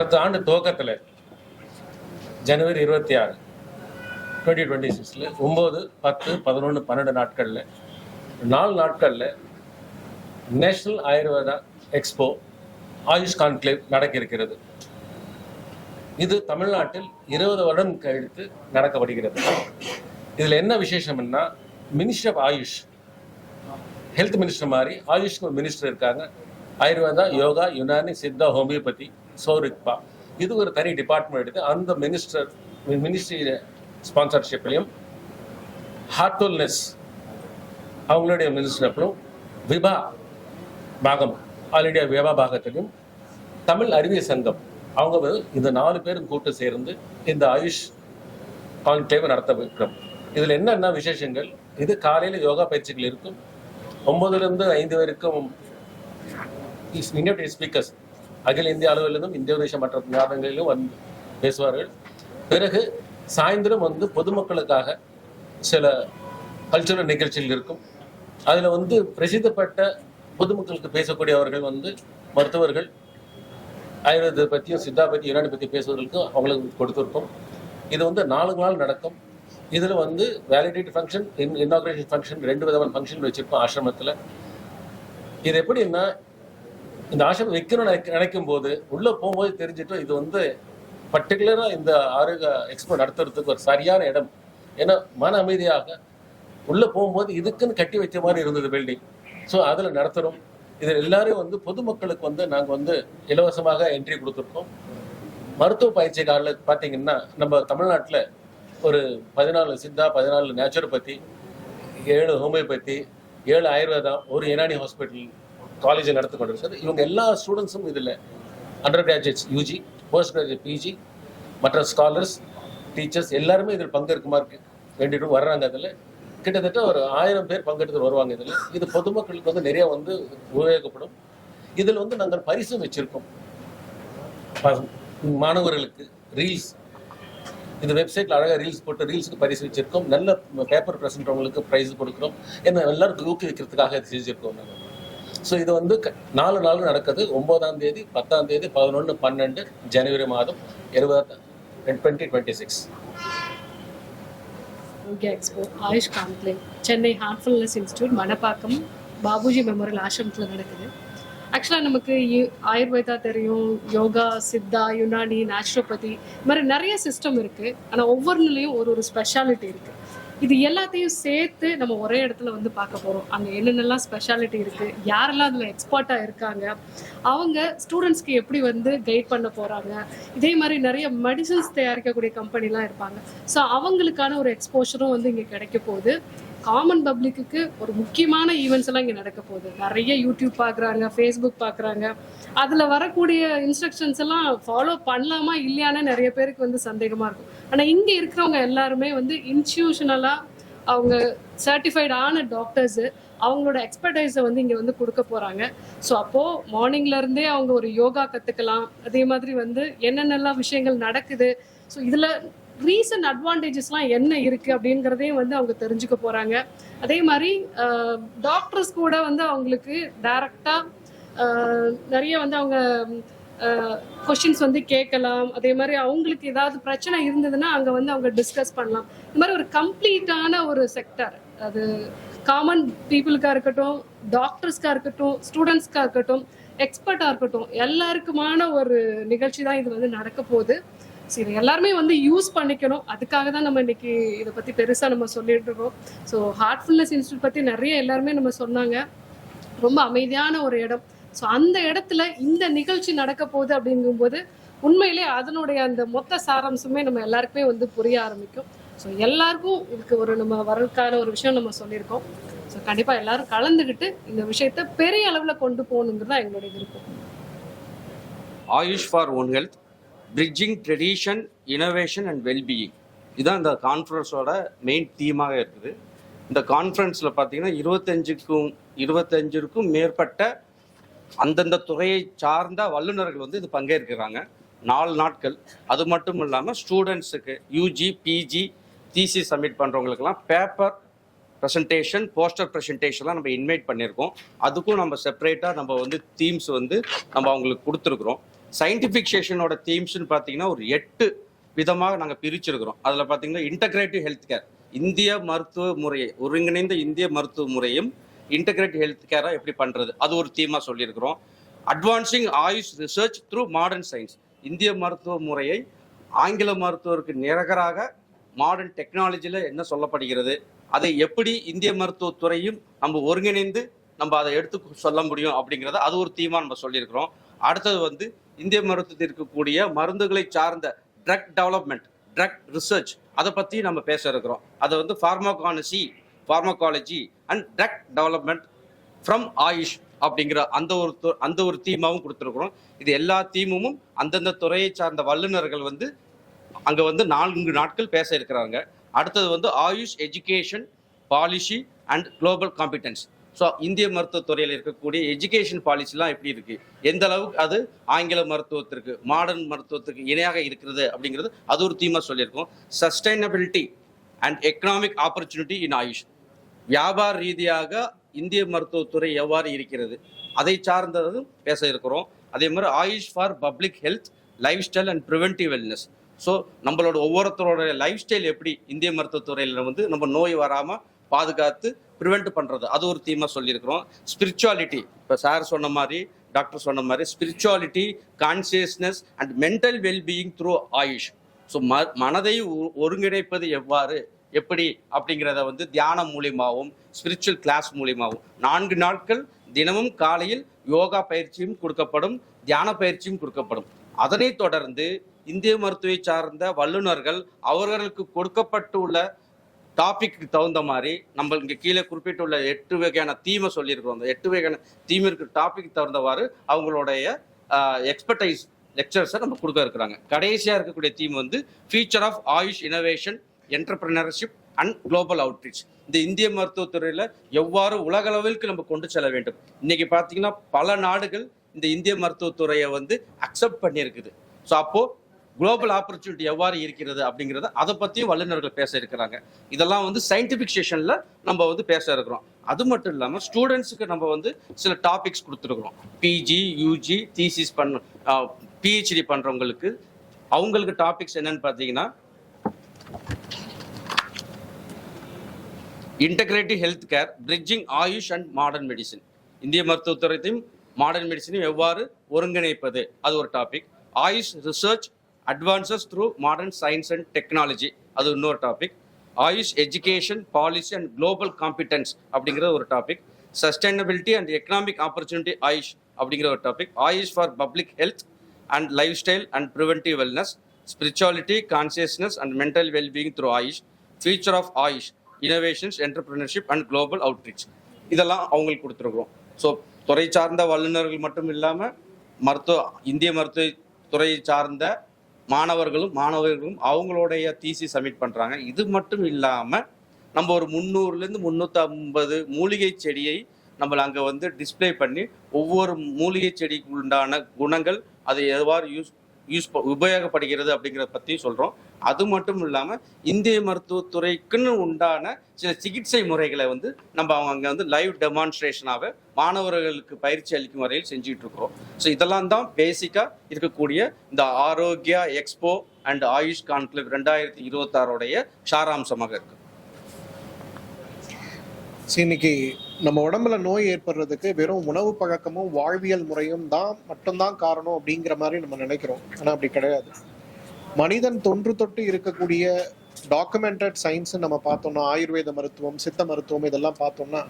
அடுத்த ஆண்டு துவக்கத்தில் ஜனவரி 26 2026 9, 10, 11, 12 நாட்களில் 4 நாட்களில் national Ayurveda expo AYUSH conclave நடக்க இருக்கிறது. இது தமிழ்நாட்டில் 20 வருடம் கழித்து நடக்கப்படுகிறது. இதில் என்ன விசேஷம்னா, minister of AYUSH, health minister மாதிரி ஆயுஷ்க்கு ஒரு மினிஸ்டர் இருக்காங்க. ஆயுர்வேதா, யோகா, யுனானி, சித்தா, ஹோமியோபதி, சோரிக்பா, இது ஒரு தனி டிபார்ட்மெண்ட் எடுத்து அந்த மினிஸ்ட்ரி ஸ்பான்சர்ஷிப்லையும், ஹார்ட்ஃபுல்னஸ் அவங்களுடைய மினிஸ்டர்லையும், விபா பாகம் ஆல் இண்டியா விபா பாகத்திலையும், தமிழ் அறிவியல் சங்கம் அவங்க இந்த 4 பேரும் கூட்டு சேர்ந்து இந்த ஆயுஷ் கான்க்ளேவ் நடத்த வைக்கிறோம். இதில் என்னென்ன விசேஷங்கள், இது காலையில் யோகா பயிற்சிகள் இருக்கும். 9லிருந்து 5 வரைக்கும் இண்டிவிஜுவல் ஸ்பீக்கர்ஸ் அகில இந்திய அளவிலும் இந்தோனேஷியா மற்ற நாடுகளிலும் வந்து பேசுவார்கள். பிறகு சாயந்தரம் பொதுமக்களுக்காக சில கல்ச்சுரல் நிகழ்ச்சிகள் இருக்கும். அதில் பிரசித்தப்பட்ட பொதுமக்களுக்கு பேசக்கூடியவர்கள் மருத்துவர்கள், ஆயுர்வேதத்தை பற்றியும் சித்தா பற்றி யுனானி பற்றி பேசுவதற்கு அவங்களுக்கு கொடுத்துருக்கோம். இது 4 நாள் நடக்கும். இதில் வேலிடேட் ஃபங்க்ஷன், இன்னாக்ரேஷன் ஃபங்க்ஷன், 2 விதமான ஃபங்க்ஷன் வச்சுருக்கோம் ஆசிரமத்தில். இது எப்படின்னா, இந்த ஆசிரமம் வைக்கணும்னு நினைக்கும் போது உள்ளே போகும்போது தெரிஞ்சிட்டோம் இது பர்டிகுலராக இந்த ஆரோக்கிய எக்ஸ்போ நடத்துறதுக்கு ஒரு சரியான இடம். ஏன்னா மன அமைதியாக உள்ளே போகும்போது இதுக்குன்னு கட்டி வச்ச மாதிரி இருந்தது பில்டிங். ஸோ அதில் நடத்துகிறோம். இதில் எல்லாரையும் பொதுமக்களுக்கு நாங்கள் இலவசமாக என்ட்ரி கொடுத்துருக்கோம். மருத்துவ பயிற்சிக்காரில் பார்த்தீங்கன்னா, நம்ம தமிழ்நாட்டில் ஒரு 14 சித்தா, 14 நேச்சுரோபதி, 7 ஹோமியோபதி, 7 ஆயுர்வேதா, ஒரு யுனானி ஹாஸ்பிட்டல் காலேஜை நடத்தி கொண்டிருக்கிறது. இவங்க எல்லா ஸ்டூடெண்ட்ஸும் இதில் undergraduates, UG, postgraduate, PG, மற்ற ஸ்காலர்ஸ், டீச்சர்ஸ் எல்லாருமே இதில் பங்கெடுக்குமாறு வேண்டிட்டு வர்றாங்க. அதில் கிட்டத்தட்ட ஒரு 1000 பேர் பங்கெடுத்து வருவாங்க. இதில் இது பொதுமக்களுக்கு நிறைய உபயோகப்படும். இதில் நாங்கள் பரிசும் வச்சுருக்கோம். மாணவர்களுக்கு ரீல்ஸ், இந்த வெப்சைட்டில் அழகாக ரீல்ஸ் போட்டு ரீல்ஸுக்கு பரிசு வச்சுருக்கோம். நல்ல பேப்பர் ப்ரெசென்ட்றவங்களுக்கு ப்ரைஸ் கொடுக்குறோம். ஏன்னா எல்லாருக்கும் ஊக்குவிக்கிறதுக்காக இது செஞ்சுருக்கோம் நாங்கள். ஸோ இது 4 நாள் நடக்குது. 9ஆம் தேதி, 10ஆம் தேதி, 11, 12 ஜனவரி மாதம் 2026. Yoga expo AYUSH conclave Chennai Heartfulness institute Manapakkam Babuji memorial ஆசிரமத்தில் நடக்குது. ஆக்சுவலாக நமக்கு ஆயுர்வேதா தெரியும், யோகா, சித்தா, யுனானி, நேச்சுரோபதி, இது மாதிரி நிறைய சிஸ்டம் இருக்குது. ஆனால் ஒவ்வொன்றுலேயும் ஒரு ஸ்பெஷாலிட்டி இருக்குது. இது எல்லாத்தையும் சேர்த்து நம்ம ஒரே இடத்துல பார்க்க போகிறோம். அங்கே என்னென்னலாம் ஸ்பெஷாலிட்டி இருக்குது, யாரெல்லாம் அதில் எக்ஸ்பர்ட்டாக இருக்காங்க, அவங்க ஸ்டூடெண்ட்ஸ்க்கு எப்படி கைட் பண்ண போகிறாங்க. இதே மாதிரி நிறைய மெடிசன்ஸ் தயாரிக்கக்கூடிய கம்பெனிலாம் இருப்பாங்க. ஸோ அவங்களுக்கான ஒரு எக்ஸ்போஷரும் இங்கே கிடைக்க போகுது. காமன் பப்ளிக்கு ஒரு முக்கியமான ஈவெண்ட்ஸ் எல்லாம் இங்கே நடக்க போகுது. நிறைய யூடியூப் பார்க்குறாங்க, ஃபேஸ்புக் பார்க்குறாங்க. அதில் வரக்கூடிய இன்ஸ்ட்ரக்ஷன்ஸ் எல்லாம் ஃபாலோ பண்ணலாமா இல்லையானே நிறைய பேருக்கு சந்தேகமாக இருக்கும். ஆனால் இங்கே இருக்கிறவங்க எல்லாருமே இன்ஸ்டியூஷனலாக அவங்க சர்டிஃபைட் ஆன டாக்டர்ஸு அவங்களோட எக்ஸ்பர்டைஸை இங்கே கொடுக்க போகிறாங்க. ஸோ அப்போது மார்னிங்லேருந்தே அவங்க ஒரு யோகா கற்றுக்கலாம். அதே மாதிரி என்னென்னலாம் விஷயங்கள் நடக்குது, ஸோ இதில் ரீசன்ட் அட்வான்டேஜஸ்லாம் என்ன இருக்குது அப்படிங்கிறதையும் அவங்க தெரிஞ்சுக்க போகிறாங்க. அதே மாதிரி டாக்டர்ஸ் கூட அவங்களுக்கு டைரெக்டாக நிறைய அவங்க கொஷின்ஸ் கேட்கலாம். அதே மாதிரி அவங்களுக்கு ஏதாவது பிரச்சனை இருந்ததுன்னா அங்கே அவங்க டிஸ்கஸ் பண்ணலாம். இது மாதிரி ஒரு கம்ப்ளீட்டான ஒரு செக்டர், அது காமன் பீப்புளுக்காக இருக்கட்டும், டாக்டர்ஸ்க்காக இருக்கட்டும், ஸ்டூடெண்ட்ஸ்க்காக இருக்கட்டும், எக்ஸ்பர்ட்டாக இருக்கட்டும், எல்லாருக்குமான ஒரு நிகழ்ச்சி தான் இது நடக்க போகுது. சரி, எல்லாருமே யூஸ் பண்ணிக்கணும். அதுக்காக தான் நம்ம இன்னைக்கு இதை பற்றி பெருசாக நம்ம சொல்லிட்டு இருக்கோம். ஸோ ஹார்ட்ஃபுல்னஸ் இன்ஸ்டியூட் பற்றி நிறைய எல்லாருமே நம்ம சொன்னாங்க. ரொம்ப அமைதியான ஒரு இடம். ஸோ அந்த இடத்துல இந்த நிகழ்ச்சி நடக்க போகுது அப்படிங்கும்போது உண்மையிலே அதனுடைய அந்த மொத்த சாராம்சமே நம்ம எல்லாருக்குமே புரிய ஆரம்பிக்கும். ஸோ எல்லாருக்கும் இதுக்கு நம்ம வரதுக்கான ஒரு விஷயம் நம்ம சொல்லியிருக்கோம். ஸோ கண்டிப்பாக எல்லாரும் கலந்துக்கிட்டு இந்த விஷயத்தை பெரிய அளவில் கொண்டு போகணுங்கிறது தான் எங்களுடைய விருப்பம். AYUSH for one health, bridging tradition, innovation and wellbeing, இதுதான் இந்த கான்ஃபரன்ஸோட மெயின் தீமாக இருக்குது. இந்த கான்ஃபரன்ஸில் பார்த்தீங்கன்னா 25க்கும் மேற்பட்ட அந்தந்த துறையை சார்ந்த வல்லுநர்கள் இது பங்கேற்கிறாங்க. 4 நாட்கள். அது மட்டும் இல்லாமல் ஸ்டூடெண்ட்ஸுக்கு யூஜி, பிஜி, தீசி சப்மிட் பண்ணுறவங்களுக்கெல்லாம் பேப்பர் ப்ரெசன்டேஷன், போஸ்டர் ப்ரெசன்டேஷன்லாம் நம்ம இன்வைட் பண்ணியிருக்கோம். அதுக்கும் நம்ம செப்பரேட்டாக நம்ம தீம்ஸ் நம்ம அவங்களுக்கு கொடுத்துருக்குறோம். சயின்டிஃபிக் செஷனோட தீம்ஸ்னு பார்த்தீங்கன்னா ஒரு 8 விதமாக நாங்கள் பிரிச்சிருக்கிறோம். அதில் பார்த்தீங்கன்னா இன்டகிரேட்டிவ் ஹெல்த் கேர், இந்திய மருத்துவ முறையை ஒருங்கிணைந்த இந்திய மருத்துவ முறையும் இன்டகிரேட்டிவ் ஹெல்த் கேராக எப்படி பண்ணுறது அது ஒரு தீமாக சொல்லியிருக்கிறோம். Advancing AYUSH research through modern science, இந்திய மருத்துவ முறையை ஆங்கில மருத்துவருக்கு நிகராக மாடர்ன் டெக்னாலஜியில் என்ன சொல்லப்படுகிறது, அதை எப்படி இந்திய மருத்துவத்துறையும் நம்ம ஒருங்கிணைந்து நம்ம அதை எடுத்து சொல்ல முடியும் அப்படிங்கிறத அது ஒரு தீமாக நம்ம சொல்லியிருக்கிறோம். அடுத்தது இந்திய மருத்துவத்தில் இருக்கக்கூடிய மருந்துகளை சார்ந்த ட்ரக் டெவலப்மெண்ட், ட்ரக் ரிசர்ச், அதை பற்றி நம்ம பேச இருக்கிறோம். அதை pharmacology and drug development from AYUSH அப்படிங்கிற அந்த ஒரு தீமாவும் கொடுத்துருக்குறோம். இது எல்லா தீமும் அந்தந்த துறையை சார்ந்த வல்லுநர்கள் அங்கே 4 நாட்கள் பேச இருக்கிறாங்க. அடுத்தது AYUSH education policy and global competence. So இந்திய மருத்துவத்துறையில் இருக்கக்கூடிய எஜுகேஷன் பாலிசிலாம் எப்படி இருக்கு, எந்த அளவுக்கு அது ஆங்கில மருத்துவத்திற்கு மாடர்ன் மருத்துவத்திற்கு இணையாக இருக்கிறது அப்படிங்கிறது அது ஒரு தீமா சொல்லியிருக்கோம். சஸ்டைனபிலிட்டி அண்ட் எக்கனாமிக் ஆப்பர்ச்சுனிட்டி இன் ஆயுஷ், வியாபார ரீதியாக இந்திய மருத்துவத்துறை எவ்வாறு இருக்கிறது அதை சார்ந்ததும் பேச இருக்கிறோம். அதே மாதிரி AYUSH for public health, life style and preventive wellness. So நம்மளோட ஒவ்வொருத்தரோட லைஃப் ஸ்டைல் எப்படி இந்திய மருத்துவத்துறையில் நம்ம நோய் வராமல் பாதுகாத்து ப்ரிவெண்ட் பண்ணுறது அது ஒரு தீமாக சொல்லியிருக்கிறோம். ஸ்பிரிச்சுவாலிட்டி, இப்போ சார் சொன்ன மாதிரி டாக்டர் சொன்ன மாதிரி spirituality, consciousness and mental wellbeing through AYUSH. So மனதை ஒருங்கிணைப்பது எப்படி அப்படிங்கிறத தியானம் மூலியமாகவும் ஸ்பிரிச்சுவல் கிளாஸ் மூலியமாகவும் 4 நாட்கள் தினமும் காலையில் யோகா பயிற்சியும் கொடுக்கப்படும், தியான பயிற்சியும் கொடுக்கப்படும். அதனைத் தொடர்ந்து இந்திய மருத்துவத்தை சார்ந்த வல்லுநர்கள் அவர்களுக்கு கொடுக்கப்பட்டுள்ள டாபிக்கு தகுந்த மாதிரி நம்ம இங்கே கீழே குறிப்பிட்டுள்ள 8 வகையான தீமை சொல்லியிருக்கிறோம். அந்த 8 வகையான தீமிற்கு டாபிக் தகுந்தவாறு அவங்களுடைய எக்ஸ்பர்டைஸ் லெக்சர்ஸை நம்ம கொடுக்க இருக்கிறாங்க. கடைசியாக இருக்கக்கூடிய theme future of AYUSH innovation, entrepreneurship and global outreach. இந்த இந்திய மருத்துவத்துறையில் எவ்வாறு உலகளவிற்கு நம்ம கொண்டு செல்ல வேண்டும். இன்னைக்கு பார்த்தீங்கன்னா பல நாடுகள் இந்த இந்திய மருத்துவத்துறையை அக்செப்ட் பண்ணியிருக்குது. ஸோ அப்போது குளோபல் ஆப்பர்ச்சுனிட்டி எவ்வாறு இருக்கிறது அப்படிங்கிறத அதை பற்றியும் வல்லுநர்கள் பேச இருக்கிறாங்க. இதெல்லாம் சயின்டிஃபிக் செஷனில் நம்ம பேச இருக்கிறோம். அது மட்டும் இல்லாமல் ஸ்டூடெண்ட்ஸுக்கு நம்ம சில டாபிக்ஸ் கொடுத்துருக்குறோம். பிஜி, யூஜி, தீசிஸ் பிஹெச்டி அவங்களுக்கு டாபிக்ஸ் என்னன்னு பார்த்தீங்கன்னா integrative health care, bridging AYUSH and modern medicine, இந்திய மருத்துவத்துறையையும் மாடர்ன் மெடிசினையும் எவ்வாறு ஒருங்கிணைப்பது அது ஒரு topic. AYUSH research advances through modern science and technology அது இன்னொரு topic. AYUSH education policy and global competence அப்படிங்கிற ஒரு topic. Sustainability and economic opportunity AYUSH அப்படிங்கிற ஒரு topic. AYUSH for public health and life style and preventive wellness, spirituality, consciousness and mental wellbeing through AYUSH, future of AYUSH, innovations, entrepreneurship and global outreach. இதெல்லாம் அவங்களுக்கு கொடுத்துருக்குறோம். So துறை சார்ந்த வல்லுநர்கள் மட்டும் இல்லாமல் இந்திய மருத்துவ துறை சார்ந்த மாணவர்களும் அவங்களுடைய தீசி சப்மிட் பண்ணுறாங்க. இது மட்டும் இல்லாமல் நம்ம ஒரு 300லேருந்து 350 மூலிகை செடியை நம்மளை அங்கே டிஸ்பிளே பண்ணி ஒவ்வொரு மூலிகை செடிக்கு உண்டான குணங்கள் அது எவ்வாறு உபயோகப்படுகிறது அப்படிங்கிறத பற்றி சொல்கிறோம். அது மட்டும் இல்லாமல் இந்திய மருத்துவத்துறைக்குன்னு உண்டான சில சிகிச்சை முறைகளை நம்ம அங்கே லைவ் டெமான்ஸ்ட்ரேஷனாக மாணவர்களுக்கு பயிற்சி அளிக்கும் வரையில் செஞ்சுட்டு இருக்கிறோம். ஸோ இதெல்லாம் தான் பேசிக்காக இருக்கக்கூடிய இந்த Arogya expo and AYUSH conclave 2026 சாராம்சமாக இருக்கு. இன்னைக்கு நம்ம உடம்புல நோய் ஏற்படுறதுக்கு வெறும் உணவு பழக்கமும் வாழ்வியல் முறையும் மட்டும்தான் காரணம் அப்படிங்கிற மாதிரி நம்ம நினைக்கிறோம். ஆனால் அப்படி கிடையாது. மனிதன் தொன்று தொட்டு இருக்கக்கூடிய டாக்குமெண்டட் சயின்ஸ் நம்ம பார்த்தோம்னா, ஆயுர்வேத மருத்துவம், சித்த மருத்துவம் இதெல்லாம் பார்த்தோம்னா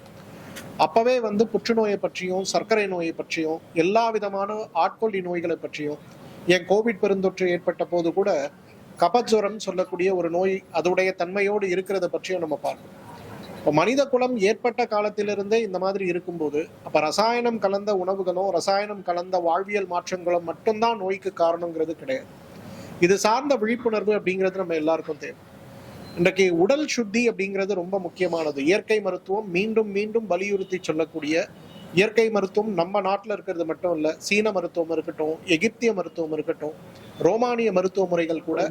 அப்பவே புற்றுநோயை பற்றியும் சர்க்கரை நோயை பற்றியும் எல்லா விதமான ஆட்கொள்ளி நோய்களை பற்றியும், ஏன் கோவிட் பெருந்தொற்று ஏற்பட்ட போது கூட கபஜ்வரம் சொல்லக்கூடிய ஒரு நோய் அதோடைய தன்மையோடு இருக்கிறத பற்றியும் நம்ம பார்க்கணும். இப்போ மனித குலம் ஏற்பட்ட காலத்திலிருந்தே இந்த மாதிரி இருக்கும்போது அப்போ ரசாயனம் கலந்த உணவுகளும் ரசாயனம் கலந்த வாழ்வியல் மாற்றங்களும் மட்டும்தான் நோய்க்கு காரணங்கிறது கிடையாது. இது சார்ந்த விழிப்புணர்வு அப்படிங்கிறது நம்ம எல்லாருக்கும் தேவை. இன்றைக்கு உடல் சுத்தி அப்படிங்கிறது ரொம்ப முக்கியமானது. இயற்கை மருத்துவம் மீண்டும் மீண்டும் வலியுறுத்தி சொல்லக்கூடிய இயற்கை மருத்துவம் நம்ம நாட்டில் இருக்கிறது மட்டும் இல்லை, சீன மருத்துவம் இருக்கட்டும், எகிப்திய மருத்துவம் இருக்கட்டும், ரோமானிய மருத்துவ முறைகள் கூட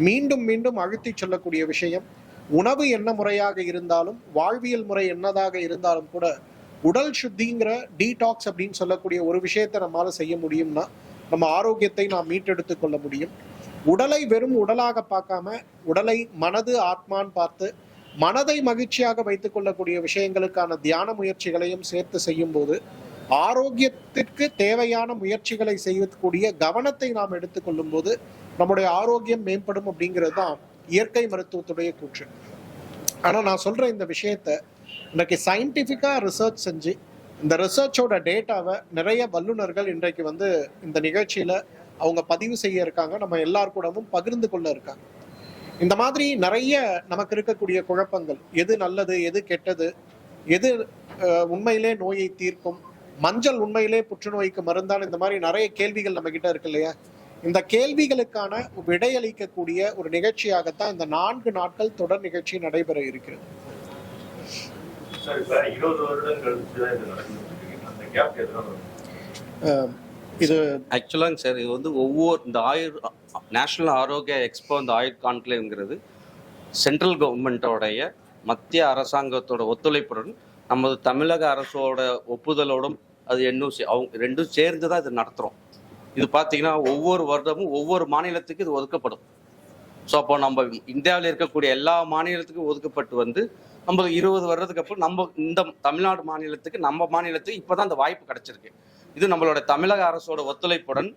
மீண்டும் மீண்டும் அழுத்தி சொல்லக்கூடிய விஷயம், உணவு என்ன முறையாக இருந்தாலும் வாழ்வியல் முறை என்னதாக இருந்தாலும் கூட உடல் சுத்திங்கிற டீடாக்ஸ் அப்படின்னு சொல்லக்கூடிய ஒரு விஷயத்தை நம்மளால செய்ய முடியும்னா நம்ம ஆரோக்கியத்தை நாம் மீட்டெடுத்துக் கொள்ள முடியும். உடலை வெறும் உடலாக பார்க்காம உடலை மனது ஆத்மான்னு பார்த்து மனதை மகிழ்ச்சியாக வைத்துக் கொள்ளக்கூடிய விஷயங்களுக்கான தியான முயற்சிகளையும் சேர்த்து செய்யும் போது ஆரோக்கியத்திற்கு தேவையான முயற்சிகளை செய்யக்கூடிய கவனத்தை நாம் எடுத்துக்கொள்ளும் போது நம்முடைய ஆரோக்கியம் மேம்படும் அப்படிங்கிறது தான் இயற்கை மருத்துவத்துடைய கூற்று. ஆனால் நான் சொல்ற இந்த விஷயத்த இன்னைக்கு சயின்டிஃபிக்கா ரிசர்ச் செஞ்சு இந்த ரிசர்ச்சோட டேட்டாவை நிறைய வல்லுநர்கள் இன்றைக்கு வந்து இந்த நிகழ்ச்சியில அவங்க பதிவு செய்ய இருக்காங்க, நம்ம எல்லார் கூடவும் பகிர்ந்து கொள்ள இருக்காங்க. இந்த மாதிரி நிறைய நமக்கு இருக்கக்கூடிய குழப்பங்கள், எது நல்லது எது கெட்டது, எது உண்மையிலே நோயை தீர்க்கும், மஞ்சள் உண்மையிலே புற்றுநோய்க்கு மருந்தான், இந்த மாதிரி நிறைய கேள்விகள் நம்ம கிட்ட இருக்கு இல்லையா? இந்த கேள்விகளுக்கான விடையளிக்கக்கூடிய ஒரு நிகழ்ச்சியாகத்தான் இந்த 4 நாட்கள் தொடர் நிகழ்ச்சி நடைபெற இருக்கிறது. இது ஆக்சுவலாங்க சார், இது வந்து ஒவ்வொரு இந்த நேஷனல் ஆரோக்கிய எக்ஸ்போ, இந்த ஆயுர் கான்க்ளேவ்ங்கிறது சென்ட்ரல் கவர்மெண்ட்டோடைய மத்திய அரசாங்கத்தோட ஒத்துழைப்புடன் நமது தமிழக அரசோட ஒப்புதலோடும் அது NOC அவங்க ரெண்டும் சேர்ந்து தான் இது நடத்துகிறோம். இது பார்த்தீங்கன்னா ஒவ்வொரு வருடமும் ஒவ்வொரு மாநிலத்துக்கு இது ஒதுக்கப்படும். ஸோ அப்போ நம்ம இந்தியாவில் இருக்கக்கூடிய எல்லா மாநிலத்துக்கும் ஒதுக்கப்பட்டு வந்து நம்ம 20 வருடத்துக்கு அப்புறம் நம்ம இந்த தமிழ்நாடு மாநிலத்துக்கு நம்ம மாநிலத்துக்கு இப்போ தான் அந்த வாய்ப்பு கிடைச்சிருக்கு. இது நம்மளோட தமிழக அரசோட ஒத்துழைப்புடன்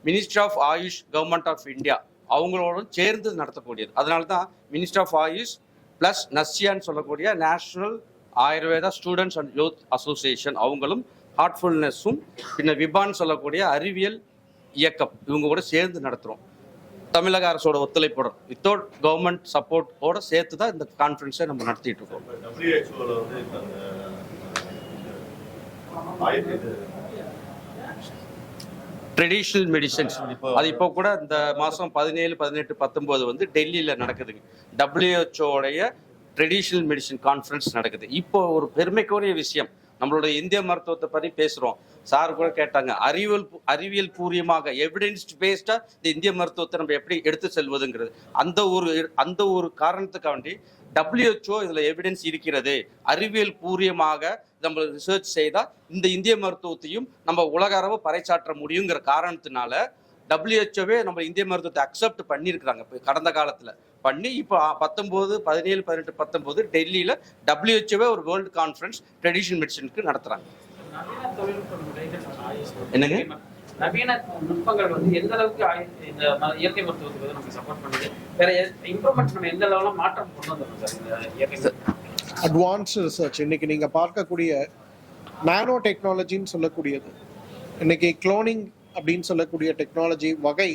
ministry of AYUSH, government of India அவங்களோட சேர்ந்து நடத்தக்கூடியது. அதனால தான் மினிஸ்ட்ரி ஆஃப் ஆயுஷ் ப்ளஸ் நஸ்யான்னு சொல்லக்கூடிய national Ayurveda students and youth association அவங்களும், ஹார்ட்ஃபுல்னஸும், பின்ன விபான்னு சொல்லக்கூடிய அறிவியல் இயக்கம் இவங்க கூட சேர்ந்து நடத்துகிறோம். தமிழக அரசோட ஒத்துழைப்புடன் வித்தவுட் கவர்மெண்ட் சப்போர்ட்டோட சேர்த்து தான் இந்த கான்ஃபரன்ஸை நம்ம நடத்திட்டு இருக்கோம். ட்ரெடிஷ்னல் மெடிசன்ஸ் அது இப்போ கூட இந்த மாதம் 17, 18, 19 வந்து டெல்லியில் நடக்குதுங்க. WHO ட்ரெடிஷ்னல் மெடிசன் கான்ஃபரன்ஸ் நடக்குது. இப்போ ஒரு பெருமைக்குரிய விஷயம், நம்மளோட இந்திய மருத்துவத்தை பற்றி பேசுகிறோம். சார் கூட கேட்டாங்க, அறிவியல் பூர்வமாக எவிடென்ஸ் பேஸ்டா இந்த இந்திய மருத்துவத்தை நம்ம எப்படி எடுத்து செல்வதுங்கிறது. அந்த ஒரு காரணத்துக்காண்டி WHO இதில் எவிடன்ஸ் இருக்கிறது, அறிவியல் பூர்வமாக நம்ம ரிசர்ச் செய்தால் இந்த இந்திய மருத்துவத்தையும் நம்ம உலக அளவு பறைசாற்ற முடியுங்கிற காரணத்தினால WHO நம்ம இந்திய மருத்துவத்தை அக்செப்ட் பண்ணியிருக்கிறாங்க. இப்போ கடந்த காலத்தில் பண்ணி இப்போ 19, 17, 18, 19 டெல்லியில் WHO ஒரு வேர்ல்டு கான்ஃபரன்ஸ் ட்ரெடிஷனல் மெடிசனுக்கு நடத்துகிறாங்க. என்னங்க நவீன நுட்பங்கள் வந்து எந்த அளவுக்கு இந்த இயற்கை மருத்துவத்துக்கு நமக்கு சப்போர்ட் பண்ணுது, வேற இம்ப்ரூவ்மெண்ட் நம்ம எந்த லெவலில் மாற்றம் கொண்டு வந்துடும் சார் இந்த இயற்கை அட்வான்ஸ்டு ரிசர்ச்? இன்னைக்கு நீங்க பார்க்கக்கூடிய நானோ டெக்னாலஜின்னு சொல்லக்கூடியது, இன்னைக்கு குளோனிங் அப்படின்னு சொல்லக்கூடிய டெக்னாலஜி வகை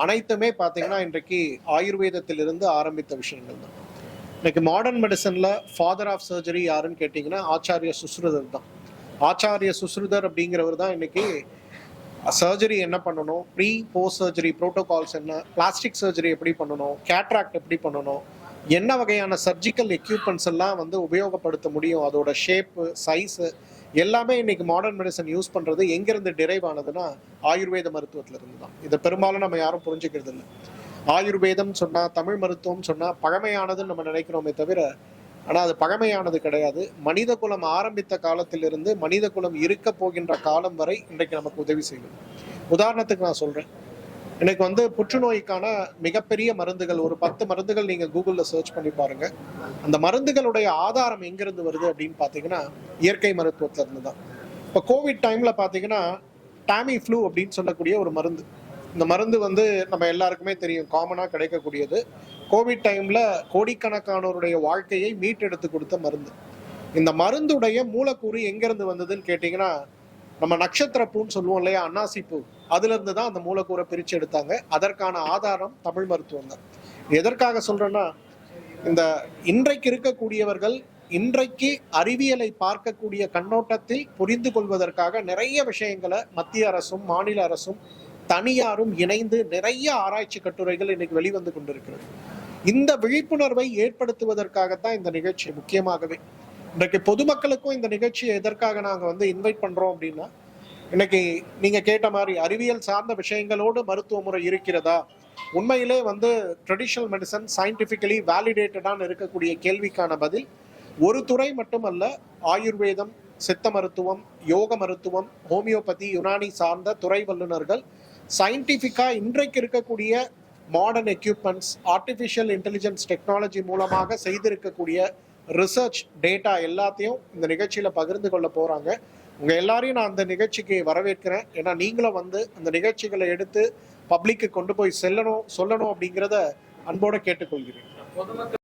அனைத்துமே பார்த்தீங்கன்னா இன்றைக்கு ஆயுர்வேதத்திலிருந்து ஆரம்பித்த விஷயங்கள் தான். இன்னைக்கு மாடர்ன் மெடிசன்ல ஃபாதர் ஆஃப் சர்ஜரி யாருன்னு கேட்டிங்கன்னா ஆச்சாரிய சுஸ்ருதர் தான். ஆச்சாரிய சுஸ்ருதர் அப்படிங்கிறவர் தான் இன்னைக்கு சர்ஜரி என்ன பண்ணணும், ப்ரீ போஸ்ட் சர்ஜரி ப்ரோட்டோகால்ஸ் என்ன, பிளாஸ்டிக் சர்ஜரி எப்படி பண்ணணும், கேட்ராக்ட் எப்படி பண்ணணும், என்ன வகையான சர்ஜிக்கல் எக்யூப்மெண்ட்ஸ் எல்லாம் வந்து உபயோகப்படுத்த முடியும், அதோட ஷேப்பு, சைஸு எல்லாமே இன்னைக்கு மாடர்ன் மெடிசன் யூஸ் பண்ணுறது எங்கேருந்து டிரைவ் ஆனதுன்னா ஆயுர்வேத மருத்துவத்தில் இருந்து தான். இதை பெரும்பாலும் நம்ம யாரும் புரிஞ்சுக்கிறது இல்லை. ஆயுர்வேதம் சொன்னால், தமிழ் மருத்துவம் சொன்னால் பழமையானதுன்னு நம்ம நினைக்கிறோமே தவிர, ஆனால் அது பழமையானது கிடையாது. மனித குலம் ஆரம்பித்த காலத்திலிருந்து மனித குலம் இருக்க போகின்ற காலம் வரை இன்றைக்கு நமக்கு உதவி செய்யும். உதாரணத்துக்கு நான் சொல்கிறேன், எனக்கு வந்து புற்றுநோய்க்கான மிகப்பெரிய மருந்துகள், ஒரு 10 மருந்துகள் நீங்கள் கூகுளில் சர்ச் பண்ணி பாருங்க. அந்த மருந்துகளுடைய ஆதாரம் எங்கிருந்து வருது அப்படின்னு பார்த்தீங்கன்னா இயற்கை மருத்துவத்துல இருந்து தான். இப்போ கோவிட் டைமில் பார்த்தீங்கன்னா டாமி ஃப்ளூ அப்படின்னு சொல்லக்கூடிய ஒரு மருந்து, இந்த மருந்து வந்து நம்ம எல்லாருக்குமே தெரியும், காமனாக கிடைக்கக்கூடியது. கோவிட் டைமில் கோடிக்கணக்கானோருடைய வாழ்க்கையை மீட்டெடுத்து கொடுத்த மருந்து. இந்த மருந்துடைய மூலக்கூறு எங்கேருந்து வந்ததுன்னு கேட்டிங்கன்னா, நம்ம நட்சத்திர பூன்னு சொல்லுவோம் இல்லையா, அன்னாசி பூ, அதுலேருந்து தான் அந்த மூலக்கூறை பிரித்து எடுத்தாங்க. அதற்கான ஆதாரம் தமிழ் மருத்துவம் தான். எதற்காக சொல்கிறேன்னா, இந்த இன்றைக்கு இருக்கக்கூடியவர்கள் இன்றைக்கு அறிவியலை பார்க்கக்கூடிய கண்ணோட்டத்தில் புரிந்து கொள்வதற்காக நிறைய விஷயங்களை மத்திய அரசும் மாநில அரசும் தனியாரும் இணைந்து நிறைய ஆராய்ச்சி கட்டுரைகள் இன்னைக்கு வெளிவந்து கொண்டிருக்கிறது. இந்த விழிப்புணர்வை ஏற்படுத்துவதற்காகத்தான் இந்த நிகழ்ச்சி. முக்கியமாகவே இன்றைக்கு பொதுமக்களுக்கும் இந்த நிகழ்ச்சியை எதற்காக நாங்கள் வந்து இன்வைட் பண்றோம் அப்படின்னா, இன்னைக்கு நீங்க கேட்ட மாதிரி அறிவியல் சார்ந்த விஷயங்களோடு மருத்துவ முறை இருக்கிறதா, உண்மையிலே வந்து ட்ரெடிஷனல் மெடிசன் சயின்டிபிக்கலி வேலிடேட்டடான இருக்கக்கூடிய கேள்விக்கான பதில் ஒரு துறை மட்டுமல்ல, ஆயுர்வேதம், சித்த மருத்துவம், யோக மருத்துவம், ஹோமியோபதி, யுனானி சார்ந்த துறை வல்லுநர்கள் சயின்டிஃபிக்காக இன்றைக்கு இருக்கக்கூடிய modern equipments, artificial intelligence technology மூலமாக செய்திருக்கக்கூடிய ரிசர்ச் டேட்டா எல்லாத்தையும் இந்த நிகழ்ச்சியில் பகிர்ந்து கொள்ள போகிறாங்க. உங்கள் எல்லாரையும் நான் அந்த நிகழ்ச்சிக்கு வரவேற்கிறேன். ஏன்னா நீங்களும் வந்து அந்த நிகழ்ச்சிகளை எடுத்து பப்ளிக்கு கொண்டு போய் சொல்லணும் அப்படிங்கிறத அன்போடு கேட்டுக்கொள்கிறேன். பொதுமக்கள்